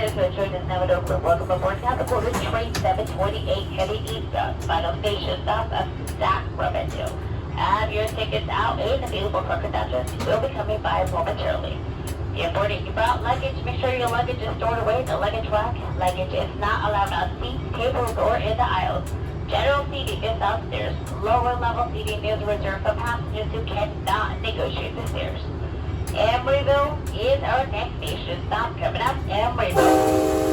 Welcome aboard Capital Train 728 heading eastbound. Final station stop of Sacramento. Have your tickets out and available for conductors. Will be coming by momentarily. If boarding about luggage, make sure your luggage is stored away in the luggage rack. Luggage is not allowed on seats, tables, or in the aisles. General seating is downstairs. Lower level seating is reserved for passengers who cannot negotiate the stairs. Emeryville is our next station stop coming up, Emeryville.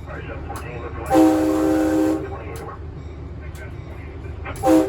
All right, 714, look for